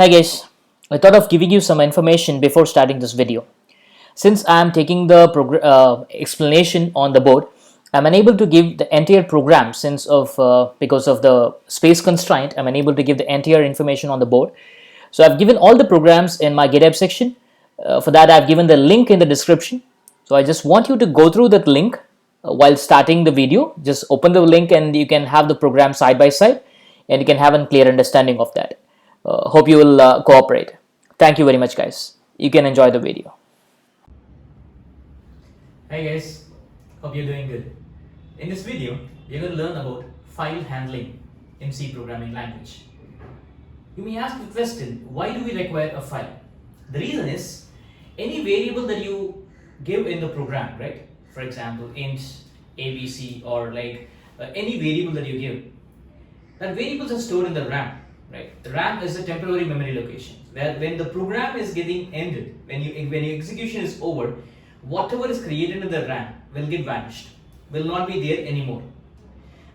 Hi guys, I thought of giving you some information before starting this video. Since I am taking the explanation on the board, I'm unable to give the entire program because of the space constraint. I'm unable to give the entire information on the board. So I've given all the programs in my GitHub section. For that, I've given the link in the description. So I just want you to go through that link while starting the video. Just open the link and you can have the program side by side, and you can have a clear understanding of that. Hope you will cooperate. Thank you very much, guys. You can enjoy the video. Hi guys, hope you're doing good. In this video, we're going to learn about file handling in C programming language. You may ask the question, why do we require a file? The reason is, any variable that you give in the program, right? For example, int, abc, or any variable that you give, that variables are stored in the RAM, right? The RAM is a temporary memory location where when the program is getting ended, when your execution is over, whatever is created in the RAM will get vanished, will not be there anymore.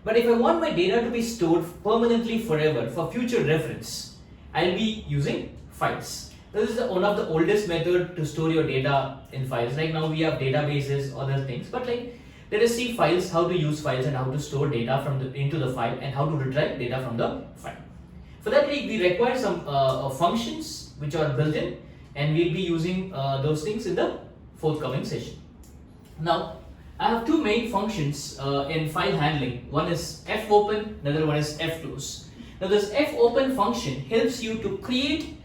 But if I want my data to be stored permanently forever for future reference, I'll be using files. This is one of the oldest method to store your data in files. Like now we have databases, other things, but let us see files, how to use files and how to store data into the file and how to retrieve data from the file. For that we require some functions which are built in, and we'll be using those things in the forthcoming session. Now I have two main functions in file handling. One is fopen, another one is fclose. Now this fopen function helps you to create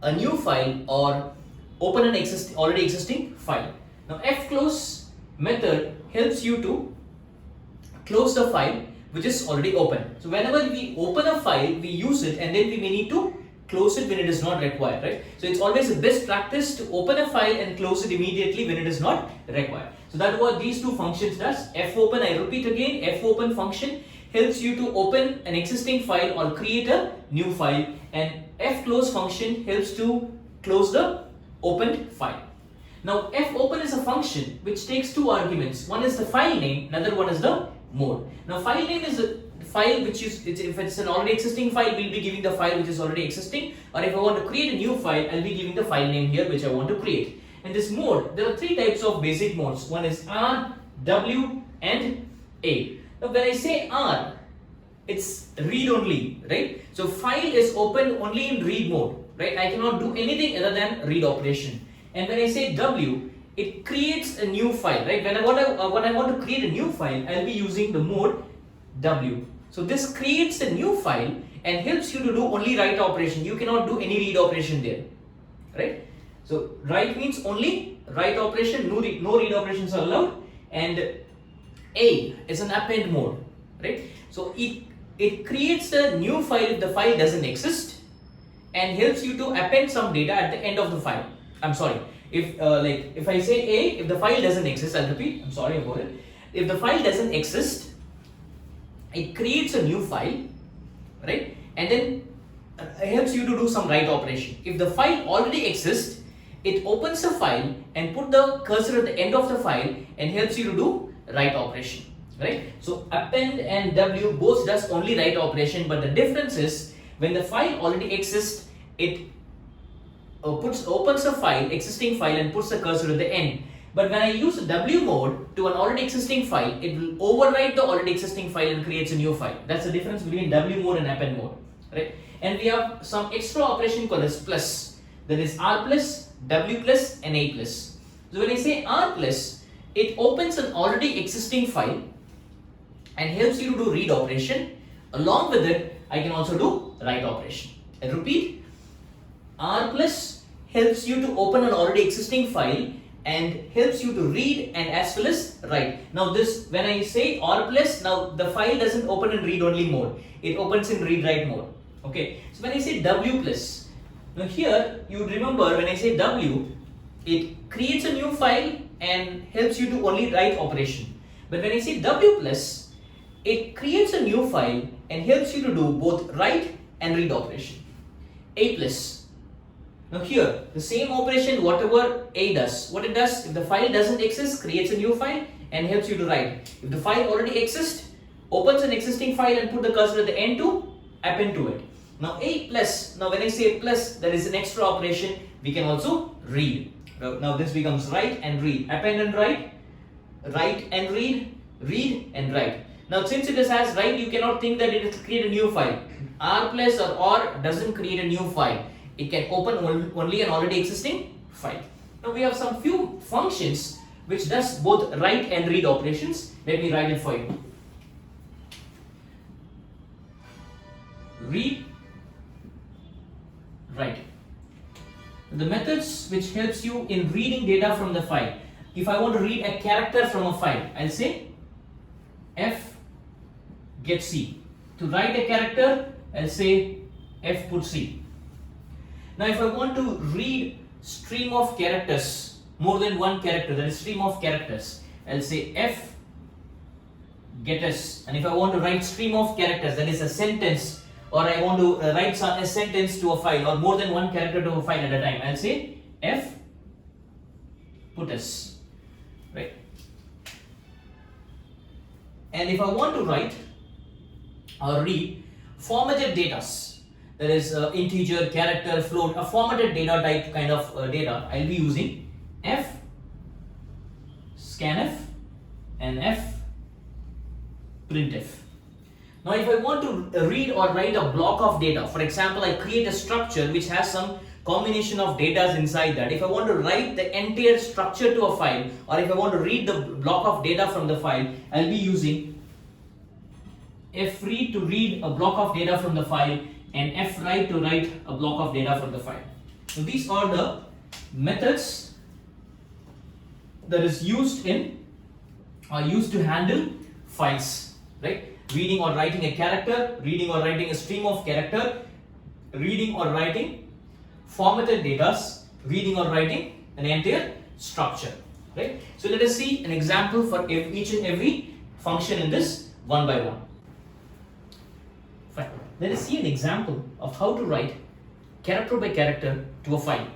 a new file or open an already existing file. Now fclose method helps you to close the file which is already open. So whenever we open a file, we use it, and then we may need to close it when it is not required, right? So it's always the best practice to open a file and close it immediately when it is not required. So that's what these two functions does. Fopen, I repeat again, fopen function helps you to open an existing file or create a new file, and fclose function helps to close the opened file. Now fopen is a function which takes two arguments. One is the file name, another one is the mode. Now file name is a file which is, if it's an already existing file, we'll be giving the file which is already existing, or if I want to create a new file, I'll be giving the file name here which I want to create. And this mode, there are three types of basic modes. One is R, W and A. Now when I say R, it's read only, right? So file is open only in read mode, right? I cannot do anything other than read operation. And when I say W, it creates a new file, right? When I want to create a new file, I'll be using the mode W. So this creates a new file and helps you to do only write operation. You cannot do any read operation there, right? So write means only write operation, no read operations are allowed. And A is an append mode, right? So it creates a new file if the file doesn't exist, and helps you to append some data at the end of the file. I'm sorry, if I say A, if the file doesn't exist, I'll repeat, I'm sorry about it. If the file doesn't exist, it creates a new file, right? And then it helps you to do some write operation. If the file already exists, it opens the file and put the cursor at the end of the file and helps you to do write operation, right? So append and W both does only write operation, but the difference is when the file already exists, it opens the file, existing file, and puts the cursor at the end. But when I use W mode to an already existing file, it will overwrite the already existing file and creates a new file. That's the difference between W mode and append mode, right? And we have some extra operation called as plus. That is R plus, W plus and A plus. So when I say R plus, it opens an already existing file and helps you to do read operation. Along with it, I can also do write operation. I repeat, R plus helps you to open an already existing file and helps you to read and as well as write. Now this, when I say R plus, now the file doesn't open in read only mode, it opens in read write mode. Okay, so when I say W plus, now here you remember when I say W, it creates a new file and helps you to only write operation. But when I say W plus, it creates a new file and helps you to do both write and read operation. A plus, now here the same operation, whatever A does, what it does, if the file doesn't exist, creates a new file and helps you to write. If the file already exists, opens an existing file and put the cursor at the end to append to it. Now a plus, now when I say plus, that is an extra operation, we can also read. Now this becomes write and read, append and write and read and write. Now since it is as write, you cannot think that it will create a new file. R plus or doesn't create a new file. It can open only an already existing file. Now we have some few functions which does both write and read operations. Let me write it for you. Read, write. The methods which helps you in reading data from the file. If I want to read a character from a file, I'll say F get C. To write a character, I'll say F put C. Now if I want to read stream of characters, more than one character, that is stream of characters, I'll say F get S. And if I want to write stream of characters, that is a sentence, or I want to write a sentence to a file, or more than one character to a file at a time, I'll say F put S, right? And if I want to write or read formatted data, that is integer, character, float, a formatted data type kind of data, I'll be using F scanf and F printf. Now if I want to read or write a block of data, for example, I create a structure which has some combination of data inside that. If I want to write the entire structure to a file, or if I want to read the block of data from the file, I'll be using fread to read a block of data from the file and fwrite to write a block of data from the file. So these are the methods that is used to handle files, right? Reading or writing a character, reading or writing a stream of character, reading or writing formatted data, reading or writing an entire structure, right? So let us see an example for each and every function in this one by one. Fine. Let us see an example of how to write character by character to a file.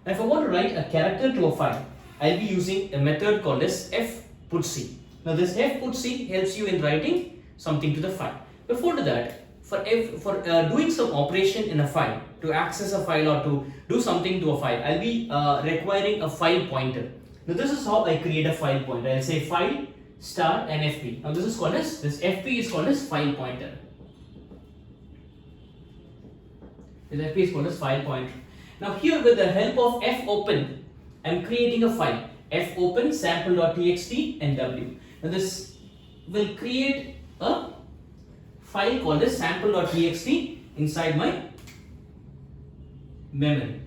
Now if I want to write a character to a file, I'll be using a method called as fputC. Now this fputC helps you in writing something to the file. Before that, for doing some operation in a file, to access a file or to do something to a file, I'll be requiring a file pointer. Now this is how I create a file pointer. I'll say file star and fp. Now this fp is called as file pointer. This fp is called as file pointer. Now here with the help of fopen, I'm creating a file, fopen sample.txt and w. Now this will create a file called as sample.txt inside my memory.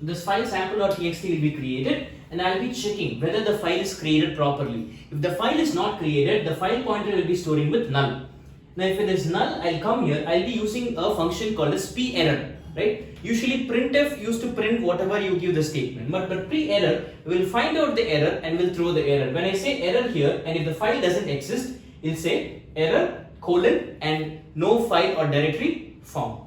This file sample.txt will be created and I'll be checking whether the file is created properly. If the file is not created, the file pointer will be storing with null. Now if it is null, I'll come here, I'll be using a function called as p-error, right? Usually printf used to print whatever you give the statement, but pre-error will find out the error and will throw the error. When I say error here, and if the file doesn't exist, it'll say error colon and no file or directory found.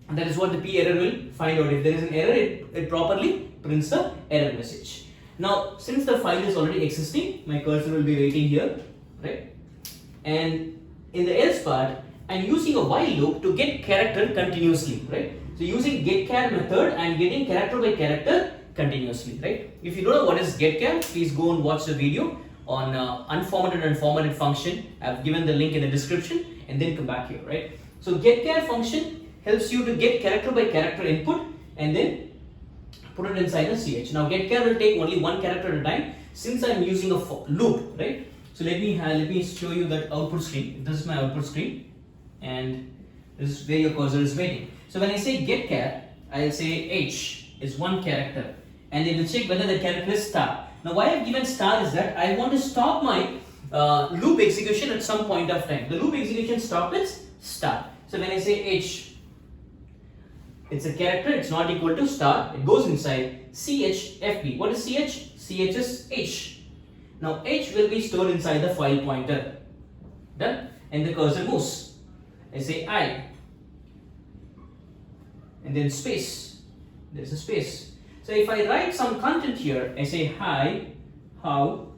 And that is what the p-error will find out. If there is an error, it properly prints the error message. Now since the file is already existing, my cursor will be waiting here, right? And in the else part, I'm using a while loop to get character continuously, right? So using getChar method, I'm getting character by character continuously, right? If you don't know what is getChar, please go and watch the video on unformatted and formatted function. I've given the link in the description, and then come back here, right? So getChar function helps you to get character by character input and then put it inside a ch. Now getChar will take only one character at a time since I'm using a loop, right? So let me show you that output screen. This is my output screen, and this is where your cursor is waiting. So when I say getChar, I'll say h is one character, and it will check whether the character is star. Now why I've given star is that I want to stop my loop execution at some point of time. The loop execution stop is star. So when I say h, it's a character, it's not equal to star, it goes inside chfp. What is ch? Ch is h. Now h will be stored inside the file pointer. Done? And the cursor moves. I say I, and then space. There's a space. So if I write some content here, I say hi, how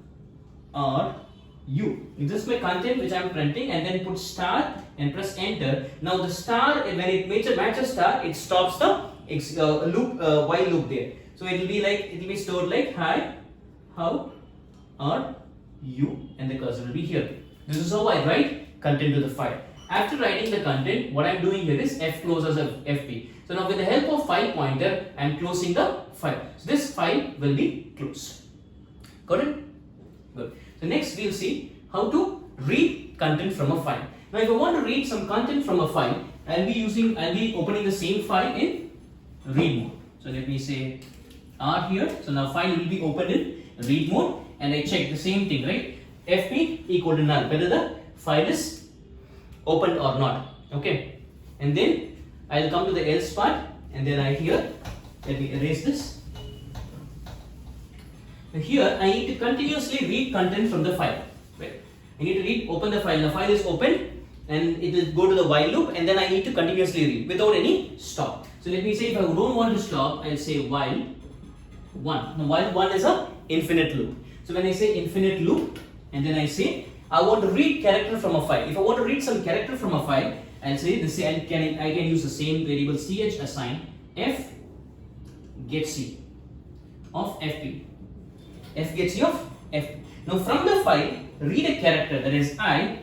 are you? This is my content which I'm printing, and then put star and press enter. Now the star, when it matches star, it stops the loop, while loop there. So it will be stored like hi, how are you, and the cursor will be here. This is how I write content to the file. After writing the content, what I am doing here is f close as a fp. So now with the help of file pointer, I am closing the file. So this file will be closed. Got it? Good. So next we'll see how to read content from a file. Now if I want to read some content from a file, I'll be opening the same file in read mode. So let me say R here. So now file will be opened in read mode, and I check the same thing, right? fp equal to null, whether the file is opened or not. Okay, and then I'll come to the else part, and then I here, let me erase this. Now here I need to continuously read content from the file. Right? I need to open the file. The file is opened, and it will go to the while loop, and then I need to continuously read without any stop. So let me say if I don't want to stop, I'll say while 1. Now while 1 is a infinite loop. So when I say infinite loop, and then I say I want to read character from a file. If I want to read some character from a file, I'll say this. I can use the same variable ch assign f get c of fp. F get c of fp. Now from the file, read a character that is I,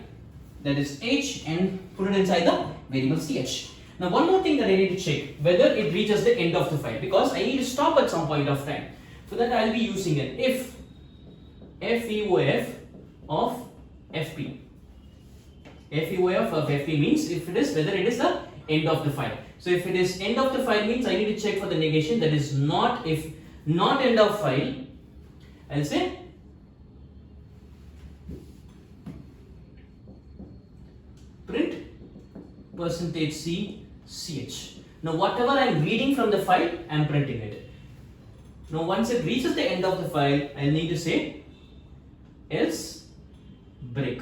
that is h, and put it inside the variable ch. Now one more thing that I need to check, whether it reaches the end of the file, because I need to stop at some point of time. For that I'll be using an if feof of fp. feof of fp means whether it is the end of the file. So if it is end of the file means I need to check for the negation, that is not. If not end of file, I'll say print %c ch. Now whatever I am reading from the file, I am printing it. Now once it reaches the end of the file, I need to say else break,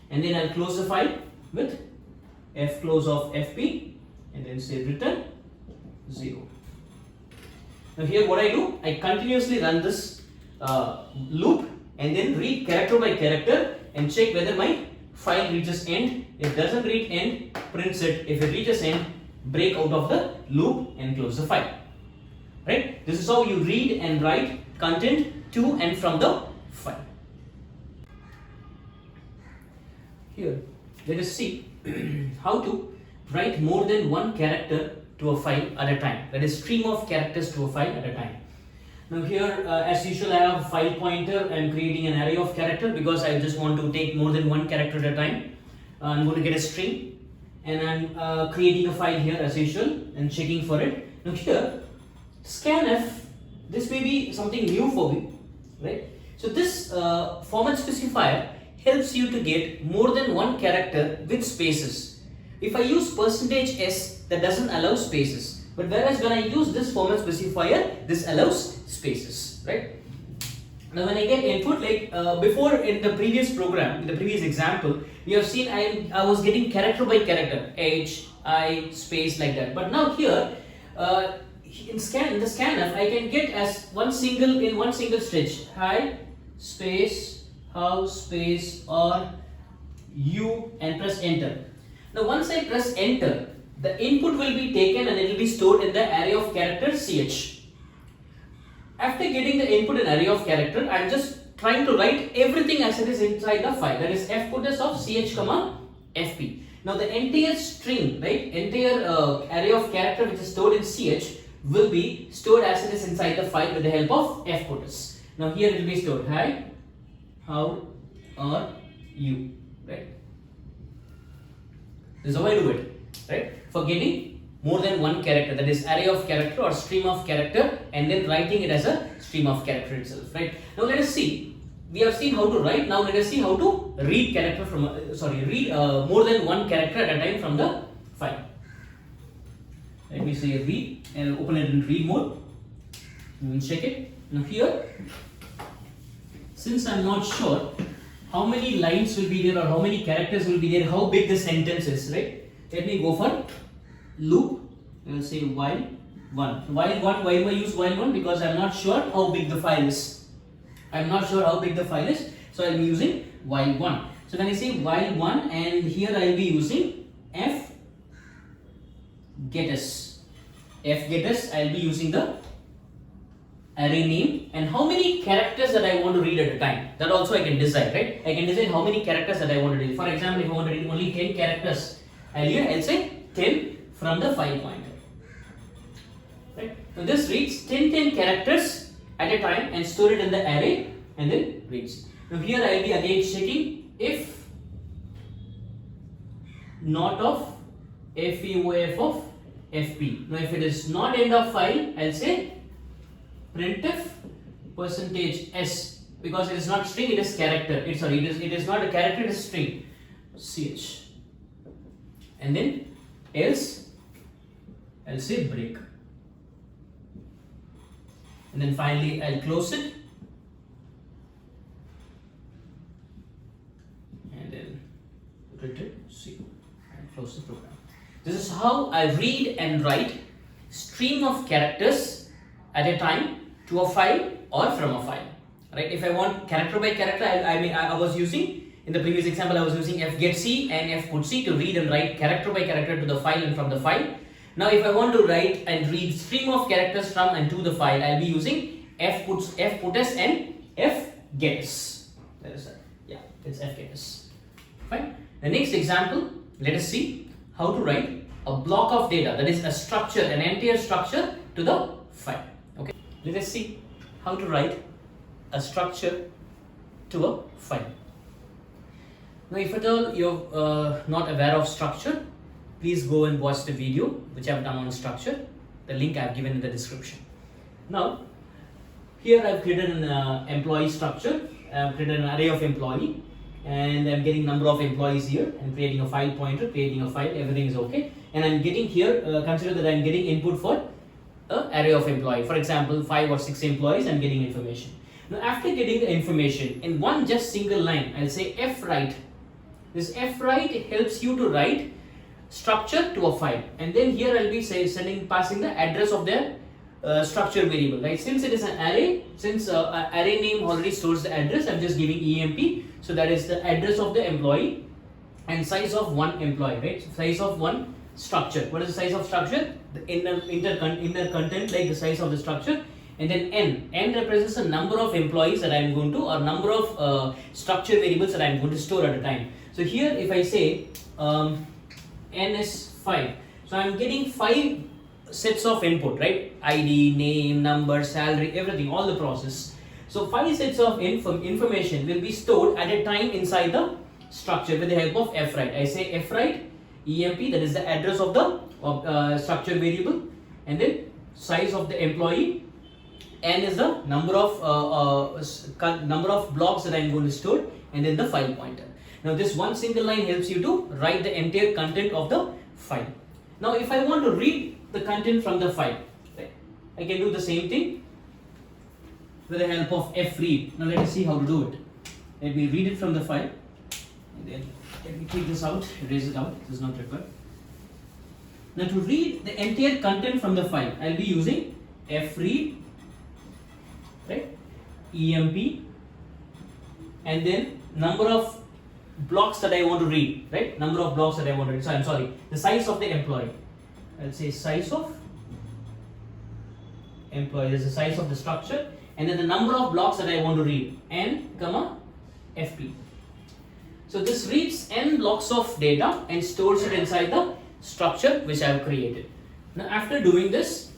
and then I'll close the file with f close of fp, and then say return 0. Now here what I do, I continuously run this loop, and then read character by character and check whether my file reaches end. If it doesn't reach end, prints it. If it reaches end, break out of the loop and close the file. Right? This is how you read and write content to and from the file. Here, let us see how to write more than one character to a file at a time. That is, stream of characters to a file at a time. Now here, as usual, I have file pointer. I am creating an array of character because I just want to take more than one character at a time. I'm going to get a string, and I'm creating a file here as usual and checking for it. Now here, scanf, this may be something new for me, right? So this format specifier helps you to get more than one character with spaces. If I use %s, that doesn't allow spaces. But whereas when I use this format specifier, this allows spaces, right? Now when I get input, like before in the previous program, in the previous example, we have seen I was getting character by character, h, I, space, like that. But now here, in the scanf, I can get as one single stretch, hi, space, how, space, or you, and press enter. Now once I press enter, the input will be taken and it will be stored in the array of characters ch. After getting the input in array of character, I am just trying to write everything as it is inside the file. That is fputs of ch comma fp. Now the entire string, right, entire array of character which is stored in ch will be stored as it is inside the file with the help of fputs. Now here it will be stored hi, how are you, right? This is how I do it, right? For getting more than one character, that is array of character or stream of character, and then writing it as a stream of character itself, right? Now let us see. We have seen how to write. Now let us see how to read character from more than one character at a time from the file. Let me say read and open it in read mode. And check it. Now here, since I'm not sure how many lines will be there or how many characters will be there, how big the sentence is, right? Let me go for loop. I will say while 1. While 1, why do I use while 1? Because I'm not sure how big the file is. I'm not sure how big the file is, so I'm using while 1. So when I say while 1, and here I will be using f get s. F get s, I will be using the array name and how many characters that I want to read at a time. That also I can decide, right? I can decide how many characters that I want to read. For example, if I want to read only 10 characters, I'll say 10 from the file pointer. Right? So this reads 10 characters at a time and store it in the array and then reads. Now here I will be again checking if not of FEOF of FP. Now if it is not end of file, I'll say printf %s, because it is not string, it is character. It is not a character, it is string. Ch. And then else I'll say break. And then finally I'll close it. And then print it, C, and close the program. This is how I read and write stream of characters at a time to a file or from a file. Right? If I want character by character, I was using, in the previous example, I was using fgetC and fputC to read and write character by character to the file and from the file. Now if I want to write and read stream of characters from and to the file, I'll be using fputs and fgets. That is that. Yeah, it's fgets. Fine. The next example, let us see how to write a block of data, that is a structure, an entire structure to the file. Okay. Let us see how to write a structure to a file. Now if at all you're not aware of structure, please go and watch the video which I have done on structure. The link I have given in the description. Now here I have created an employee structure. I have created an array of employee and I'm getting number of employees here. I'm creating a file pointer, creating a file, everything is okay. And I'm getting here, consider that I'm getting input for an array of employee. For example, 5 or 6 employees, I'm getting information. Now after getting the information in one just single line, I'll say fwrite. This fwrite helps you to write structure to a file, and then here I'll be passing the address of the structure variable, right? Since it is an array, since array name already stores the address, I'm just giving emp, so that is the address of the employee and size of one employee, right? So size of one structure. What is the size of structure? The inner content, like the size of the structure. And then n represents the number of employees that I'm going to, or number of structure variables that I'm going to store at a time. So here if I say n is 5, so I'm getting 5 sets of input, right? ID, name, number, salary, everything, all the process. So 5 sets of information will be stored at a time inside the structure with the help of fwrite. I say fwrite emp, that is the address of the structure variable, and then size of the employee, n is the number of blocks that I'm going to store, and then the file pointer. Now this one single line helps you to write the entire content of the file. Now if I want to read the content from the file, right, I can do the same thing with the help of fread. Now let us see how to do it. Let me read it from the file, and then let me take this out, erase it out, this is not required. Now to read the entire content from the file, I'll be using fread, right, emp, and then number of blocks that I want to read, right, number of blocks that I want to read. So I'm sorry, the size of the employee, I'll say size of employee, this is the size of the structure, and then the number of blocks that I want to read, n comma fp. So this reads n blocks of data and stores it inside the structure which I have created. Now after doing this,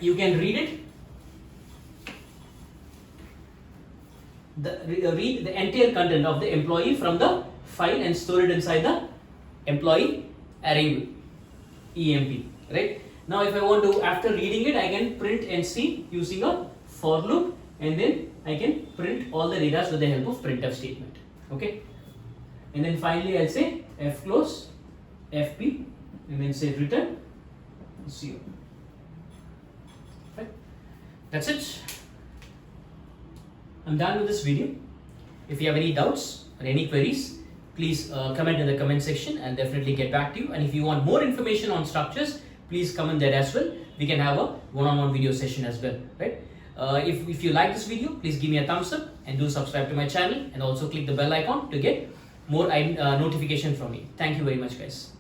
you can read it, read the entire content of the employee from the file and store it inside the employee array emp, right? Now if I want to, after reading it, I can print and see using a for loop, and then I can print all the data with the help of printf statement. Okay, and then finally I'll say fclose fp, and then say return 0. Right? That's it. I'm done with this video. If you have any doubts or any queries, please comment in the comment section and definitely get back to you. And if you want more information on structures, please comment there as well. We can have a one-on-one video session as well, right? If you like this video, please give me a thumbs up and do subscribe to my channel, and also click the bell icon to get more notification from me. Thank you very much, guys.